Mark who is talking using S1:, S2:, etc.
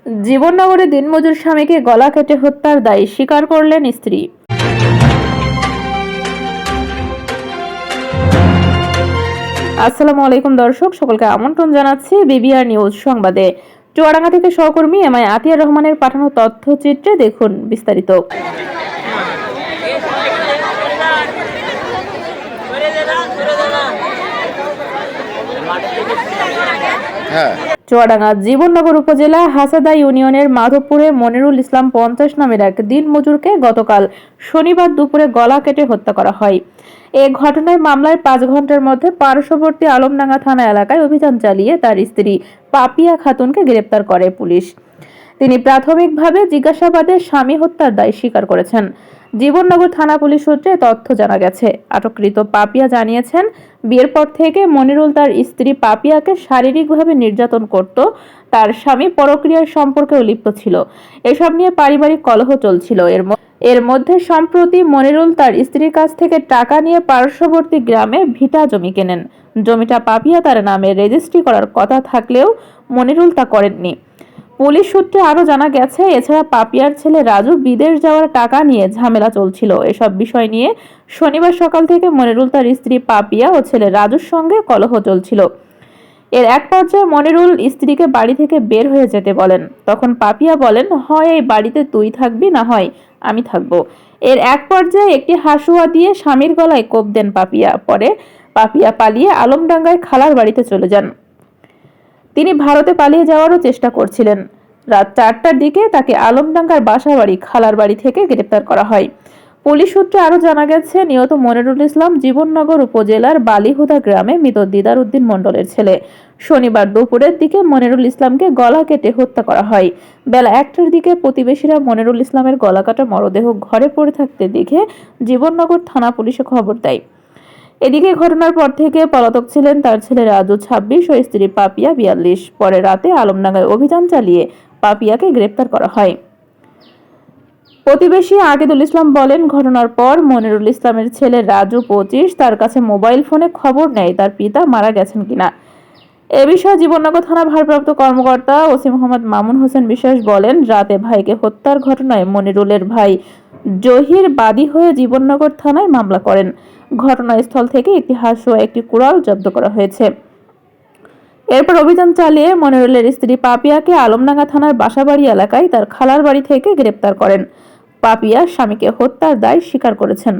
S1: জীবননগরে দিনমজুর স্বামীকে গলা কেটে হত্যার দায় স্বীকার করলেন স্ত্রী। আসসালামু আলাইকুম দর্শক, সকলকে আমন্ত্রণ জানাচ্ছি বিবিআর নিউজ সংবাদে। চুয়াডাঙ্গা থেকে সহকর্মী এমআই আতিয়ার রহমানের পাঠানো তথ্যচিত্রে দেখুন বিস্তারিত। চুয়াডাঙ্গা জীবননগর উপজেলা হাসাদা ইউনিয়নের মাধবপুরে মনিরুল ইসলাম 50 নামের এক দিনমজুরকে গতকাল শনিবার দুপুরে গলা কেটে হত্যা করা হয়। এ ঘটনায় মামলায় 5 ঘন্টার মধ্যে পার্শ্ববর্তী আলমডাঙ্গা থানা এলাকায় অভিযান চালিয়ে তার স্ত্রী পাপিয়া খাতুনকে গ্রেপ্তার করে পুলিশ। তিনি প্রাথমিকভাবে জিজ্ঞাসাবাদে স্বামী হত্যার দায় স্বীকার করেছেন। জীবননগর থানা পুলিশ সূত্রে তথ্য জানা গেছে, আটককৃত পাপিয়া জানিয়েছেন, বিয়ের পর থেকে মনিরুল তার স্ত্রী পাপিয়াকে শারীরিকভাবে নির্যাতন করত। তার স্বামী পরক্রিয়ার সম্পর্কেও লিপ্ত ছিল। এসব নিয়ে পারিবারিক কলহ চলছিল। এর মধ্যে সম্প্রতি মনিরুল তার স্ত্রীর কাছ থেকে টাকা নিয়ে পার্শ্ববর্তী গ্রামে ভিটা জমি কেনেন। জমিটা পাপিয়া তার নামে রেজিস্ট্রি করার কথা থাকলেও মনিরুল তা করেননি। পুলিশ সূত্রে আরো জানা গেছে, এছাড়া পাপিয়ার ছেলে রাজু বিদেশ যাওয়ার টাকা নিয়ে ঝামেলা চলছিল। এসব বিষয় নিয়ে শনিবার সকাল থেকে মনিরুল তার স্ত্রী পাপিয়া ও ছেলে রাজুর সঙ্গে কলহ চলছিল। এর এক পর্যায়ে মনিরুল স্ত্রীকে বাড়ি থেকে বের হয়ে যেতে বলেন। তখন পাপিয়া বলেন, হয় এই বাড়িতে তুই থাকবি, না হয় আমি থাকবো। এর এক পর্যায়ে একটি হাসুয়া দিয়ে স্বামীর গলায় কোপ দেন পাপিয়া। পরে পাপিয়া পালিয়ে আলমডাঙ্গায় খালার বাড়িতে চলে যান। তিনি ভারতে পালিয়ে যাওয়ারও চেষ্টা করছিলেন। রাত 4টার দিকে তাকে আলমডাঙ্গার বাসাবাড়ি খালার বাড়ি থেকে গ্রেপ্তার করা হয়। পুলিশ সূত্রে আরো জানা গেছে, নিহত মনিরুল ইসলাম জীবননগর উপজেলার বালিহুদা গ্রামে মৃত দিদার উদ্দিন মণ্ডলের ছেলে। শনিবার দুপুরের দিকে মনিরুল ইসলামকে গলা কেটে হত্যা করা হয়। বেলা 1টার দিকে প্রতিবেশীরা মনিরুল ইসলামের গলা কাটা মরদেহ ঘরে পড়ে থাকতে দেখে জীবননগর থানা পুলিশে খবর দেয়। এদিকে ঘটনার পর থেকে পলাতক ছিলেন তার ছেলে রাজু 26 ও স্ত্রী পাপিয়া 42। পরে রাতে আলমডাঙ্গায় অভিযান চালিয়ে পাপিয়াকে গ্রেপ্তার করা হয়। প্রতিবেশী আকিদুল ইসলাম বলেন, ঘটনার পর মনিরুল ইসলামের ছেলে রাজু 25 তার কাছে মোবাইল ফোনে খবর নেয় তার পিতা মারা গেছেন কিনা। এ বিষয়ে জীবননগর থানা ভারপ্রাপ্ত কর্মকর্তা ওসি মোহাম্মদ মামুন হোসেন বিশ্বাস বলেন, রাতে ভাইকে হত্যার ঘটনায় মনিরুলের ভাই জহির বাদী হয়ে জীবননগর থানায় মামলা করেন। ঘটনাস্থল থেকে একটি হাসুয়া, একটি কুড়াল জব্দ করা হয়েছে। এরপর অভিযান চালিয়ে মনিরুলের স্ত্রী পাপিয়াকে আলমডাঙ্গা থানার বাসাবাড়ি এলাকায় তার খালার বাড়ি থেকে গ্রেপ্তার করেন। পাপিয়া স্বামীকে হত্যার দায় স্বীকার করেছেন।